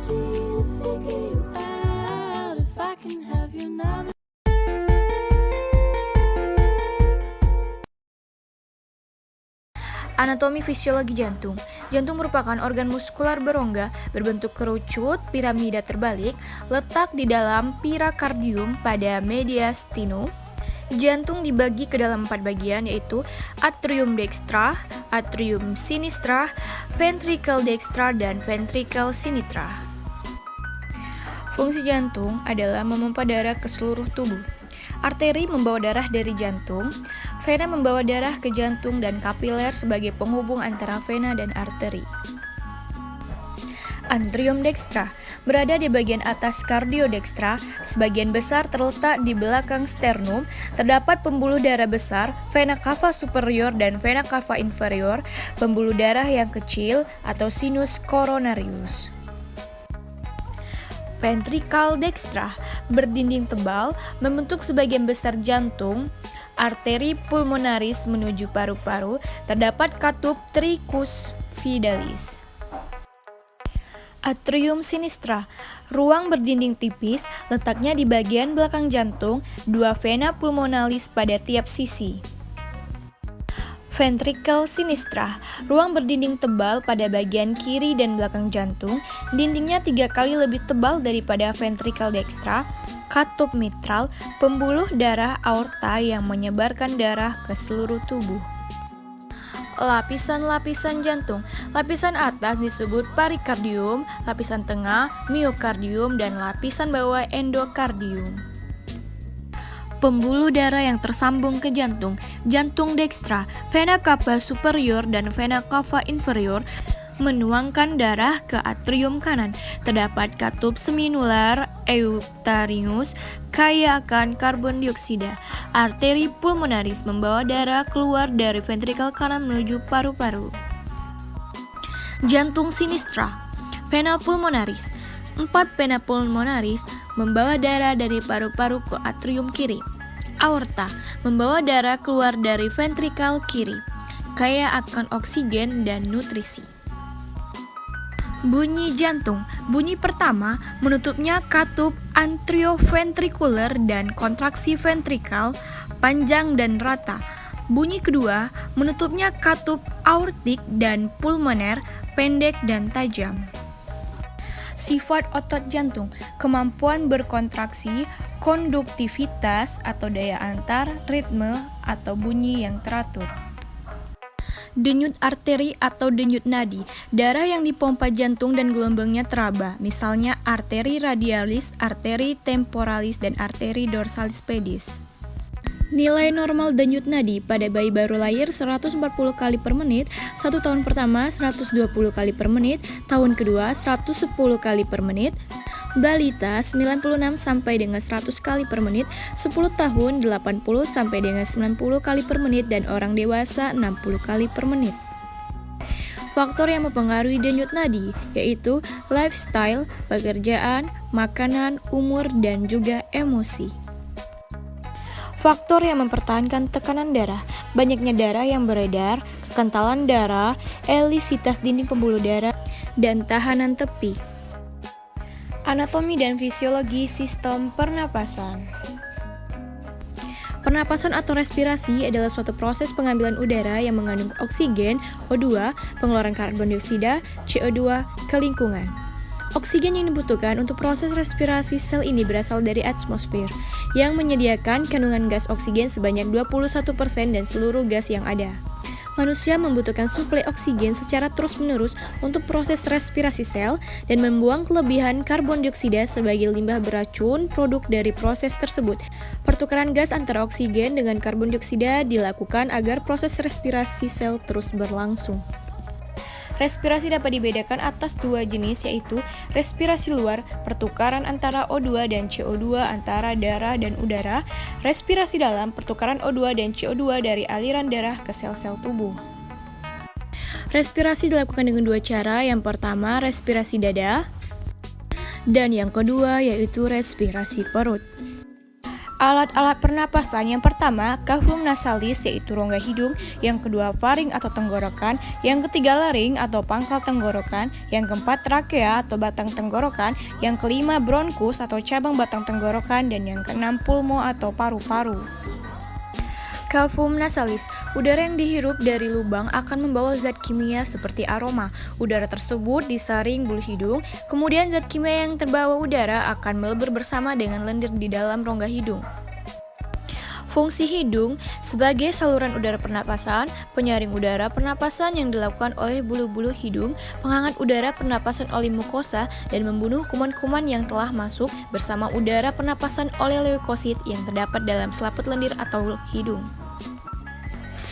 to figure you out if I can have you now. Anatomi fisiologi jantung. Jantung merupakan organ muskular berongga berbentuk kerucut piramida terbalik, letak di dalam perikardium pada mediastinum. Jantung dibagi ke dalam 4 bagian, yaitu atrium dextra, atrium sinistra, ventricle dextra, dan ventricle sinistra. Fungsi jantung adalah memompa darah ke seluruh tubuh. Arteri membawa darah dari jantung, vena membawa darah ke jantung, dan kapiler sebagai penghubung antara vena dan arteri. Atrium dextra berada di bagian atas cardiodextra, sebagian besar terletak di belakang sternum. Terdapat pembuluh darah besar, vena cava superior dan vena cava inferior, pembuluh darah yang kecil atau sinus coronarius. Ventricle dextra berdinding tebal, membentuk sebagian besar jantung. Arteri pulmonaris menuju paru-paru, terdapat katup tricus vidalis. Atrium sinistra, ruang berdinding tipis, letaknya di bagian belakang jantung, 2 vena pulmonalis pada tiap sisi. Ventricle sinistra, ruang berdinding tebal pada bagian kiri dan belakang jantung, dindingnya 3 kali lebih tebal daripada ventricle dextra. Katup mitral, pembuluh darah aorta yang menyebarkan darah ke seluruh tubuh. Lapisan-lapisan jantung. Lapisan atas disebut perikardium, lapisan tengah miokardium, dan lapisan bawah endokardium. Pembuluh darah yang tersambung ke jantung. Jantung dextra, vena cava superior dan vena cava inferior menuangkan darah ke atrium kanan. Terdapat katup seminular euctarinus kaya akan karbon dioksida. Arteri pulmonaris membawa darah keluar dari ventrikel kanan menuju paru-paru. Jantung sinistra, vena pulmonaris. 4 vena pulmonaris membawa darah dari paru-paru ke atrium kiri. Aorta membawa darah keluar dari ventrikel kiri, kaya akan oksigen dan nutrisi. Bunyi jantung. Bunyi pertama menutupnya katup anterioventrikuler dan kontraksi ventrikal panjang dan rata. Bunyi kedua menutupnya katup aortik dan pulmoner pendek dan tajam. Sifat otot jantung, kemampuan berkontraksi, konduktivitas atau daya antar, ritme atau bunyi yang teratur. Denyut arteri atau denyut nadi, darah yang dipompa jantung dan gelombangnya teraba, misalnya arteri radialis, arteri temporalis, dan arteri dorsalis pedis. Nilai normal denyut nadi pada bayi baru lahir 140 kali per menit, 1 tahun pertama 120 kali per menit, tahun kedua 110 kali per menit, balita 96 sampai dengan 100 kali per menit, 10 tahun 80 sampai dengan 90 kali per menit, dan orang dewasa 60 kali per menit. Faktor yang mempengaruhi denyut nadi yaitu lifestyle, pekerjaan, makanan, umur, dan juga emosi. Faktor yang mempertahankan tekanan darah, banyaknya darah yang beredar, kekentalan darah, elastisitas dinding pembuluh darah, dan tahanan tepi. Anatomi dan fisiologi sistem pernapasan. Pernapasan atau respirasi adalah suatu proses pengambilan udara yang mengandung oksigen, O2, pengeluaran karbon dioksida, CO2, ke lingkungan. Oksigen yang dibutuhkan untuk proses respirasi sel ini berasal dari atmosfer, yang menyediakan kandungan gas oksigen sebanyak 21% dan seluruh gas yang ada. Manusia membutuhkan suplai oksigen secara terus-menerus untuk proses respirasi sel dan membuang kelebihan karbon dioksida sebagai limbah beracun produk dari proses tersebut. Pertukaran gas antara oksigen dengan karbon dioksida dilakukan agar proses respirasi sel terus berlangsung. Respirasi dapat dibedakan atas 2 jenis, yaitu respirasi luar, pertukaran antara O2 dan CO2 antara darah dan udara, respirasi dalam, pertukaran O2 dan CO2 dari aliran darah ke sel-sel tubuh. Respirasi dilakukan dengan 2 cara, yang pertama respirasi dada, dan yang kedua yaitu respirasi perut. Alat-alat pernapasan yang pertama, cavum nasalis yaitu rongga hidung, yang kedua faring atau tenggorokan, yang ketiga laring atau pangkal tenggorokan, yang keempat trakea atau batang tenggorokan, yang kelima bronkus atau cabang batang tenggorokan, dan yang keenam pulmo atau paru-paru. Cavum nasalis, udara yang dihirup dari lubang akan membawa zat kimia seperti aroma. Udara tersebut disaring bulu hidung, kemudian zat kimia yang terbawa udara akan melebur bersama dengan lendir di dalam rongga hidung. Fungsi hidung sebagai saluran udara pernapasan, penyaring udara pernapasan yang dilakukan oleh bulu-bulu hidung, penghangat udara pernapasan oleh mukosa, dan membunuh kuman-kuman yang telah masuk bersama udara pernapasan oleh leukosit yang terdapat dalam selaput lendir atau hidung.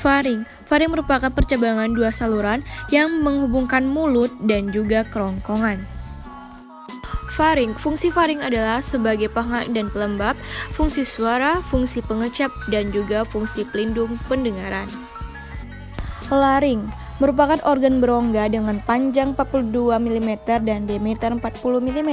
Faring merupakan percabangan dua saluran yang menghubungkan mulut dan juga kerongkongan. Fungsi faring adalah sebagai penghangat dan pelembab, fungsi suara, fungsi pengecap, dan juga fungsi pelindung pendengaran. Laring merupakan organ berongga dengan panjang 42 mm dan diameter 40 mm.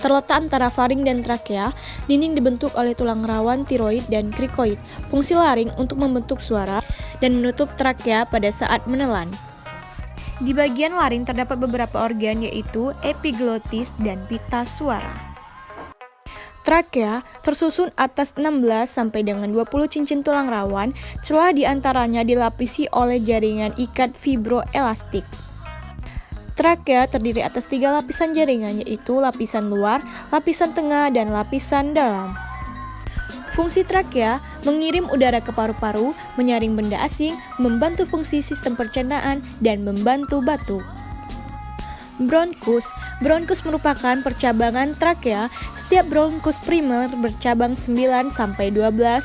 Terletak antara faring dan trakea, dinding dibentuk oleh tulang rawan tiroid dan krikoid. Fungsi laring untuk membentuk suara dan menutup trakea pada saat menelan. Di bagian laring terdapat beberapa organ yaitu epiglotis dan pita suara. Trakea tersusun atas 16 sampai dengan 20 cincin tulang rawan, celah di antaranya dilapisi oleh jaringan ikat fibroelastik. Trakea terdiri atas 3 lapisan jaringan yaitu lapisan luar, lapisan tengah, dan lapisan dalam. Fungsi trakea mengirim udara ke paru-paru, menyaring benda asing, membantu fungsi sistem pencernaan, dan membantu batuk. Bronkus merupakan percabangan trakea. Setiap bronkus primer bercabang 9-12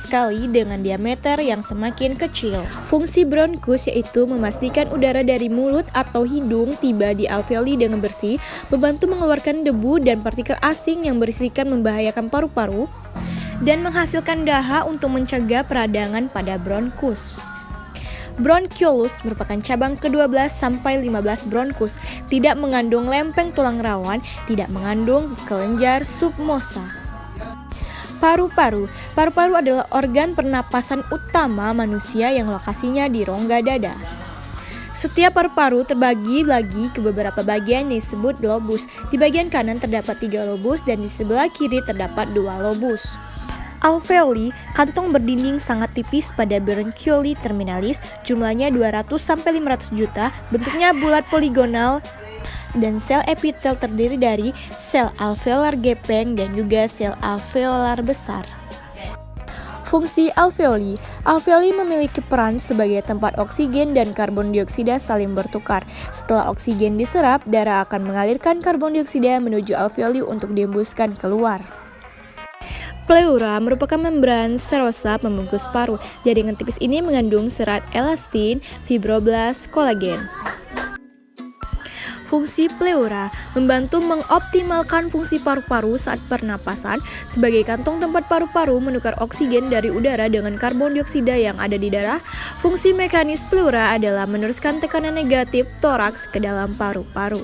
kali dengan diameter yang semakin kecil. Fungsi bronkus yaitu memastikan udara dari mulut atau hidung tiba di alveoli dengan bersih, membantu mengeluarkan debu dan partikel asing yang berisiko membahayakan paru-paru, dan menghasilkan daha untuk mencegah peradangan pada bronkus. Bronchiolus merupakan cabang ke-12 sampai 15 bronkus, tidak mengandung lempeng tulang rawan, tidak mengandung kelenjar submucosa. Paru-paru adalah organ pernapasan utama manusia yang lokasinya di rongga dada. Setiap paru-paru terbagi lagi ke beberapa bagian yang disebut lobus. Di bagian kanan terdapat 3 lobus dan di sebelah kiri terdapat 2 lobus. Alveoli, kantong berdinding sangat tipis pada bronchioli terminalis, jumlahnya 200-500 juta, bentuknya bulat poligonal, dan sel epitel terdiri dari sel alveolar gepeng dan juga sel alveolar besar. Fungsi alveoli memiliki peran sebagai tempat oksigen dan karbon dioksida saling bertukar. Setelah oksigen diserap, darah akan mengalirkan karbon dioksida menuju alveoli untuk dihembuskan keluar. Pleura merupakan membran serosa pembungkus paru. Jaringan tipis ini mengandung serat elastin, fibroblast, kolagen. Fungsi pleura membantu mengoptimalkan fungsi paru-paru saat pernapasan. Sebagai kantong tempat paru-paru menukar oksigen dari udara dengan karbon dioksida yang ada di darah, fungsi mekanis pleura adalah meneruskan tekanan negatif toraks ke dalam paru-paru.